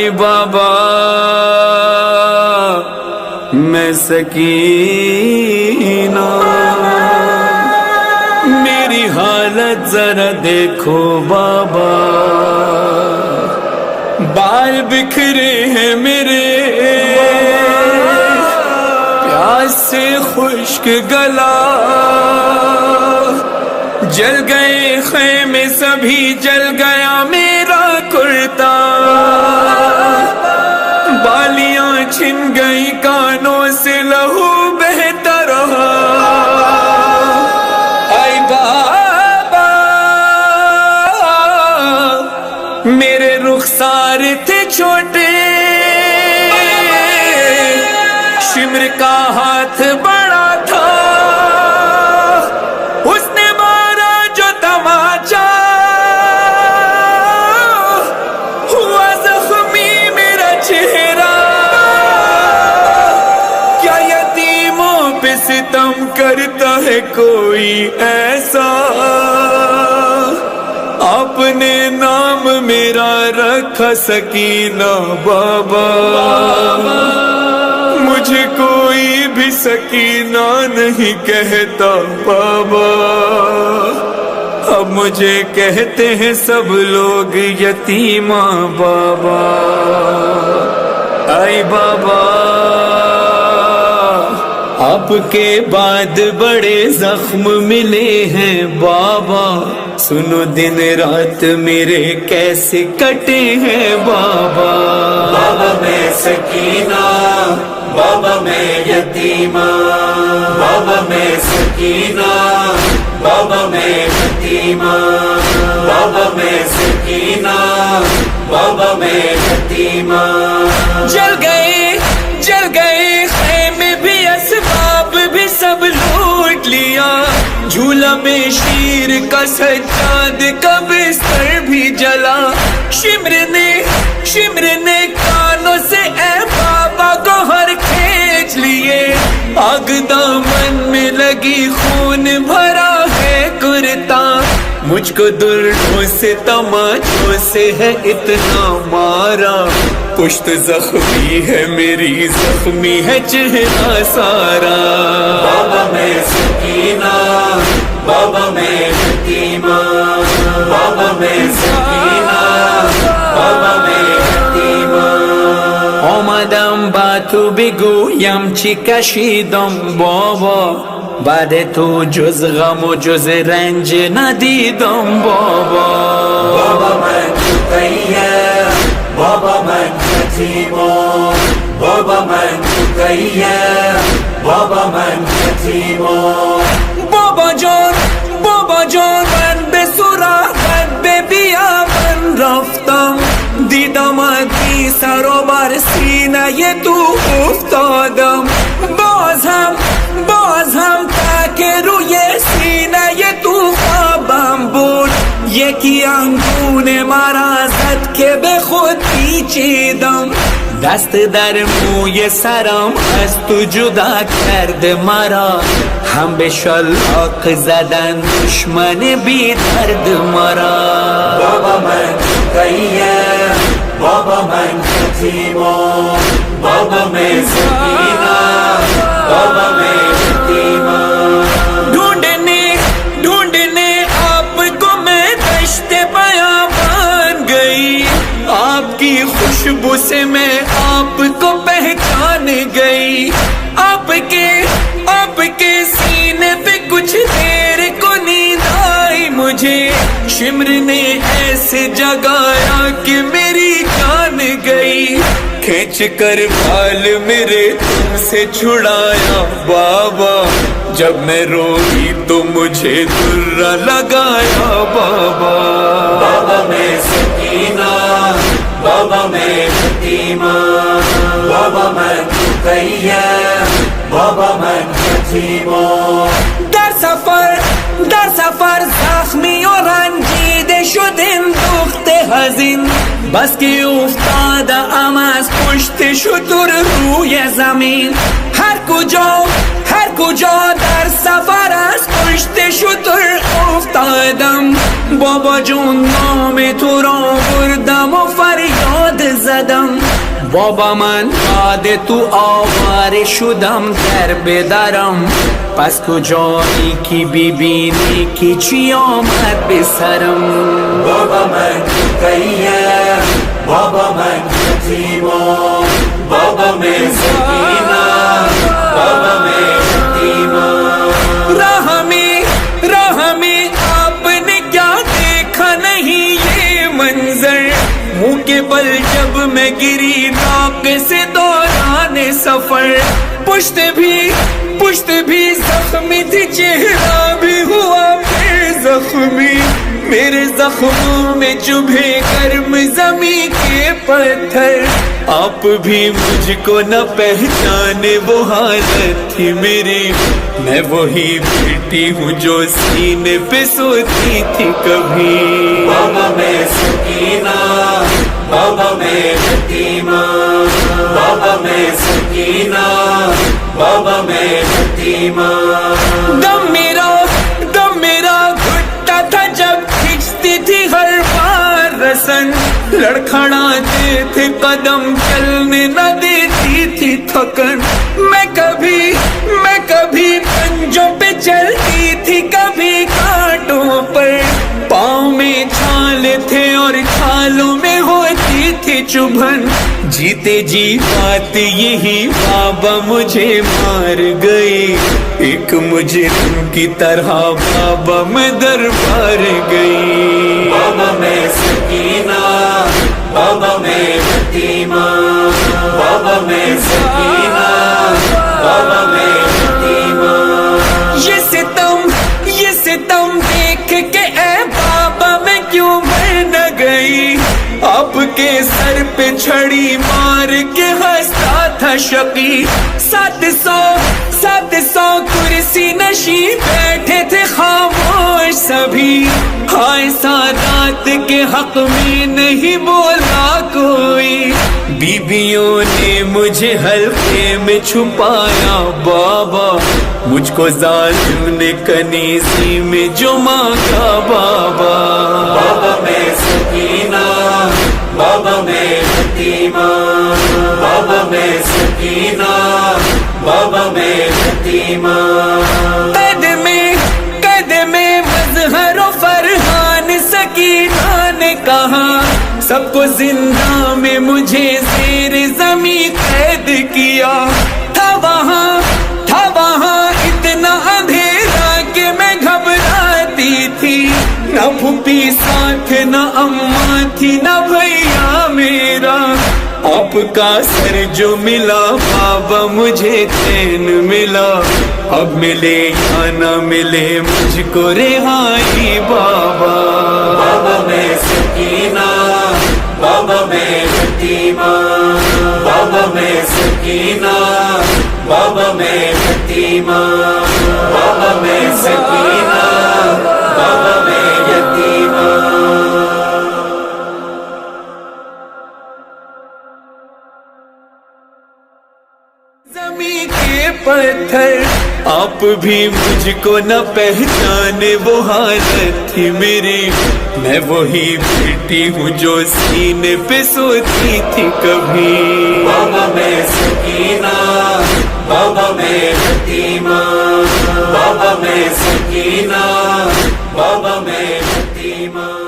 آئی بابا میں سکینہ، میری حالت ذرا دیکھو بابا، بال بکھرے ہیں میرے، پیاس سے خشک گلا، جل گئے خیمے سبھی، جل گیا میرا کرتا، بالیاں چھن گئی کانوں سے، لہو بہتا رہا، اے بابا میرے رخسار تھے چھوٹے، شمر کا ہاتھ بڑا تھا، اس نے مارا جو تماچا، ہوا زخمی میرا چہرہ، کیا یتیموں پہ ستم کرتا ہے کوئی ایسا، اپنے نام میرا رکھا سکینہ بابا، مجھے کوئی بھی سکینہ نہیں کہتا بابا، اب مجھے کہتے ہیں سب لوگ یتیمہ بابا، اے بابا آپ کے بعد بڑے زخم ملے ہیں بابا، سنو دن رات میرے کیسے کٹے ہیں بابا، بابا میں سکینہ، بابا میں یتیمہ، بابا میں سکینہ، بابا میں یتیمہ، بابا میں سکینہ، بابا میں یتیمہ، جل گئے خیمے بھی، اسباب بھی سب لوٹ لیا، جھولا میں شیر کا سجاد کا بستر بھی جلا، شمر نے کانوں سے اے بابا گوہر کھینچ لیے، آگ دامن میں لگی خون بھرا ہے کرتا، مجھ کو دردوں سے تماچوں سے ہے اتنا مارا، پشت زخمی ہے میری، زخمی ہے چہرہ سارا، بابا میں سکینہ، بابا میں یتیمہ، بابا میں سکینہ، بابا میں یتیمہ، آمدم با تو بگویم چی کشیدم بابا، بعد تو جز غم و جز رنج ندیدم بابا، بابا من تقیم، بابا من یتیمہ، بابا من تقیم، بابا من یتیمہ، بابا جان من به سراغت به بیابان رفتم، دیدم ادی سر و بر سینه تو افتادم، باز هم تک روی سینه تو خوابم بود، یکی انگون مرا زد که به خود پیچیدم، دست در موی سرم از تو جدا کرد مرا، هم به شلاق زدن دشمن بی درد مرا، بابا من تقیم، بابا من یتیمہ، بابا میں سکینہ، بابا میں یتیمہ، ڈھونڈنے آپ کو میں دشت بیابان گئی، آپ کی خوشبو سے میں آپ کو پہچان گئی، آپ کے سینے پہ کچھ دیر کو نیند آئی مجھے، شمر نے ایسے جگایا کہ میری جان گئی، کھینچ کر بال میرے تم سے چھڑایا بابا، جب میں روئی تو مجھے درہ لگایا بابا، بابا میں سکینہ، بابا میں یتیمہ، بابا من تقیم، بابا من یتیمہ، در سفر زخمی و رنجیده شدیم دخت حزین، بس که افتاده ام از پشت شتر روی زمین، هر کجا در سفر از پشت شتر افتادم، بابا جون نام تو را بردم و فریاد زدم، بابا من یاد تو آواره شدم در بدرم، پس کجایی که ببینی که چی آمد به سرم. بابا من کیه، بابا من یتیمم، بابا من سکینم، بابا من یتیمم. راہ میں آپ نے کیا دیکھا نہیں یہ منظر، منہ کے بل جب میں گری ناک سے دوران سفر. پشت بھی زخمی تھی، چہرہ بھی ہوا پھر زخمی. میرے زخموں میں چبھے گرم زمین کے پتھر. آپ بھی مجھ کو نہ پہچانے وہ حالت تھی میری، میں وہی بیٹی ہوں جو سینے پہ سوتی تھی کبھی. بابا میں سکینہ، بابا میں یتیمہ، بابا میں سکینہ، بابا میں یتیمہ. دم میرا گھٹتا تھا جب کھینچتی تھی ہر بار رسن، لڑکھڑاتے تھے قدم چلنے نہ دیتی تھی تھکن. میں کبھی پنجوں پہ چلتی تھی، کبھی کانٹوں پر. پاؤں میں چھال تھے اور چھالوں میں ہوتی تھی چبھن. جیتے جی بات یہی بابا مجھے مار گئی، ایک مجرم کی طرح بابا میں دربار گئی. بابا میں سکینہ، بابا میں یتیمہ، بابا میں سکینہ، بابا میں یتیمہ. یہ ستم دیکھ کے اے بابا میں کیوں مر نہ گئی. آپ کے سر پہ چھڑی مار کے ہنستا تھا شقی. 700 کرسی نشیں بیٹھے تھے خاموش سبھی. ہائے سادات کے حق میں نہیں بولا کوئی. بیویوں نے مجھے حلقے میں چھپایا بابا، مجھ کو ظالم نے کنیزی میں جو مانگا بابا. بابا میں سکینہ، بابا میں یتیمہ، بابا میں سکینہ، بابا میں یتیمہ. قید میں مظہر و فرحان سکینہ نے کہا، سب کو زندہ میں مجھے زیر زمین قید کیا. تھا وہاں اتنا اندھیرا کہ میں گھبراتی تھی. نہ پھوپھی ساتھ، نہ اماں تھی، نہ بھیا میرا. آپ کا سر جو ملا بابا مجھے چین ملا. اب ملے یا نہ ملے مجھ کو رہائی بابا. بابا میں سکینہ، بابا میں یتیمہ، بابا میں سکینہ، بابا میں یتیمہ، بابا میں سکینہ، بابا میں یتیمہ. زمین کے پتھر. آپ بھی مجھ کو نہ پہچانے وہ حالت تھی میری، میں وہی بیٹی ہوں جو سینے پہ سوتی تھی کبھی. بابا میں سکینہ، بابا میں یتیمہ، بابا میں سکینہ، بابا میں یتیمہ.